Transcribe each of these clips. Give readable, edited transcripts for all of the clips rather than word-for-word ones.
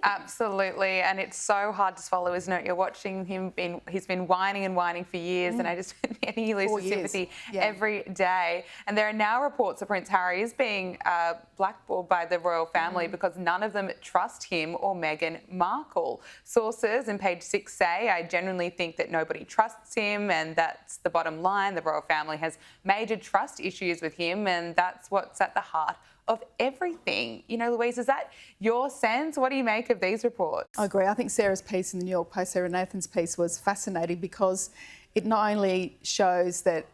Absolutely, and it's so hard to swallow, isn't it? You're watching him, he's been whining and whining for years, and he loses sympathy every day. And there are now reports that Prince Harry is being blackballed by the royal family because none of them trust him or Meghan Markle. Sources in Page 6 say, I genuinely think that nobody trusts him, and that's the bottom line. The royal family has major trust issues with him, and that's what's at the heart of everything. You know, Louise, is that your sense? What do you make of these reports? I agree. I think Sarah's piece in the New York Post, Sarah Nathan's piece, was fascinating because it not only shows that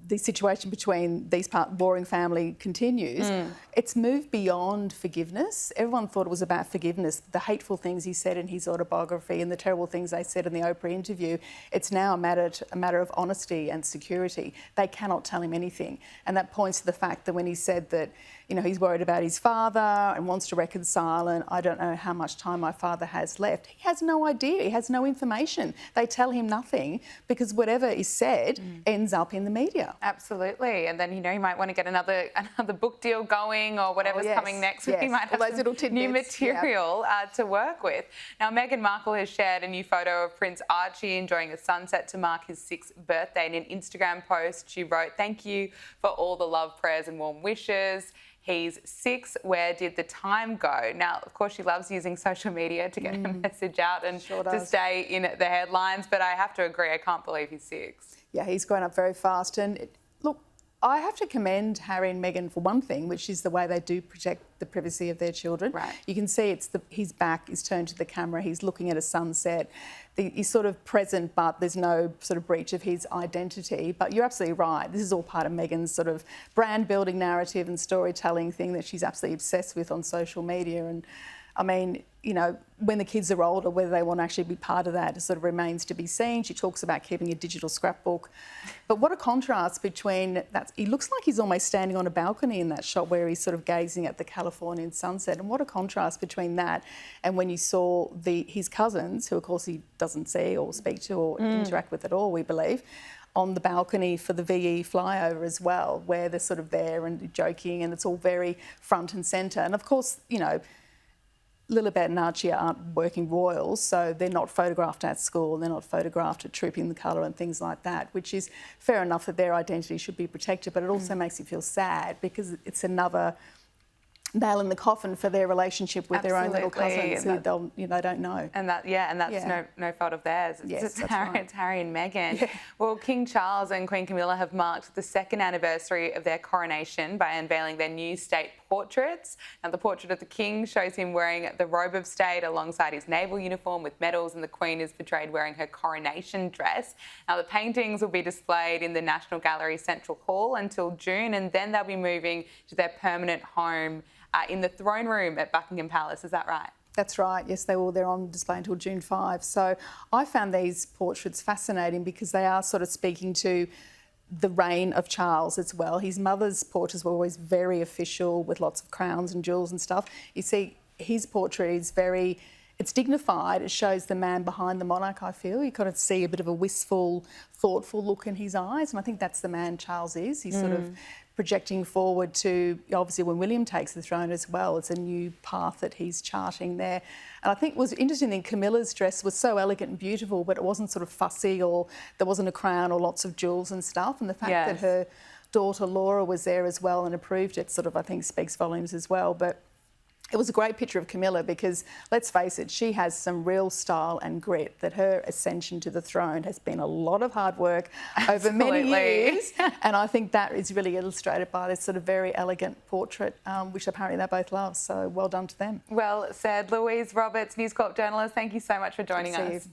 the situation between these warring family continues, it's moved beyond forgiveness. Everyone thought it was about forgiveness. The hateful things he said in his autobiography and the terrible things they said in the Oprah interview, it's now a matter of honesty and security. They cannot tell him anything. And that points to the fact that when he said that, you know, he's worried about his father and wants to reconcile, and I don't know how much time my father has left. He has no idea. He has no information. They tell him nothing because whatever is said ends up in the media. Absolutely. And then, you know, he might want to get another book deal going or whatever's coming next. He might have some little new material to work with. Now, Meghan Markle has shared a new photo of Prince Archie enjoying a sunset to mark his 6th birthday. In an Instagram post, she wrote, "Thank you for all the love, prayers and warm wishes. He's 6. Where did the time go?" Now, of course, she loves using social media to get her message out and to stay in the headlines. But I have to agree, I can't believe he's 6. Yeah, he's grown up very fast. And look, I have to commend Harry and Meghan for one thing, which is the way they do protect the privacy of their children. Right. You can see his back is turned to the camera. He's looking at a sunset. He's sort of present, but there's no sort of breach of his identity. But you're absolutely right. This is all part of Meghan's sort of brand building narrative and storytelling thing that she's absolutely obsessed with on social media. And I mean, you know, when the kids are older, whether they want to actually be part of that sort of remains to be seen. She talks about keeping a digital scrapbook. But what a contrast between that. He looks like he's almost standing on a balcony in that shot where he's sort of gazing at the Californian sunset. And what a contrast between that and when you saw his cousins, who of course he doesn't see or speak to or interact with at all, we believe, on the balcony for the VE flyover as well, where they're sort of there and joking, and it's all very front and centre. And of course, you know, Lilibet and Archie aren't working royals, so they're not photographed at school, they're not photographed at Trooping the Colour and things like that, which is fair enough that their identity should be protected, but it also makes you feel sad because it's another nail in the coffin for their relationship with their own little cousins who they don't know. And that's no fault of theirs. It's Harry and Meghan. Yeah. Well, King Charles and Queen Camilla have marked the 2nd anniversary of their coronation by unveiling their new state portraits. Now, the portrait of the King shows him wearing the robe of state alongside his naval uniform with medals, and the Queen is portrayed wearing her coronation dress. Now, the paintings will be displayed in the National Gallery Central Hall until June, and then they'll be moving to their permanent home in the throne room at Buckingham Palace. Is that right? That's right, yes, they will. They're on display until June 5. So I found these portraits fascinating because they are sort of speaking to the reign of Charles as well. His mother's portraits were always very official with lots of crowns and jewels and stuff. You see, his portrait is it's dignified. It shows the man behind the monarch, I feel. You kind of see a bit of a wistful, thoughtful look in his eyes, and I think that's the man Charles is. He's sort of projecting forward to, obviously, when William takes the throne as well. It's a new path that he's charting there. And I think what was interesting in Camilla's dress was so elegant and beautiful, but it wasn't sort of fussy, or there wasn't a crown or lots of jewels and stuff. And the fact that her daughter Laura was there as well and approved it sort of, I think, speaks volumes as well. But it was a great picture of Camilla because, let's face it, she has some real style and grit, that her ascension to the throne has been a lot of hard work over many years. And I think that is really illustrated by this sort of very elegant portrait, which apparently they both love. So well done to them. Well said. Louise Roberts, News Corp journalist, thank you so much for joining us.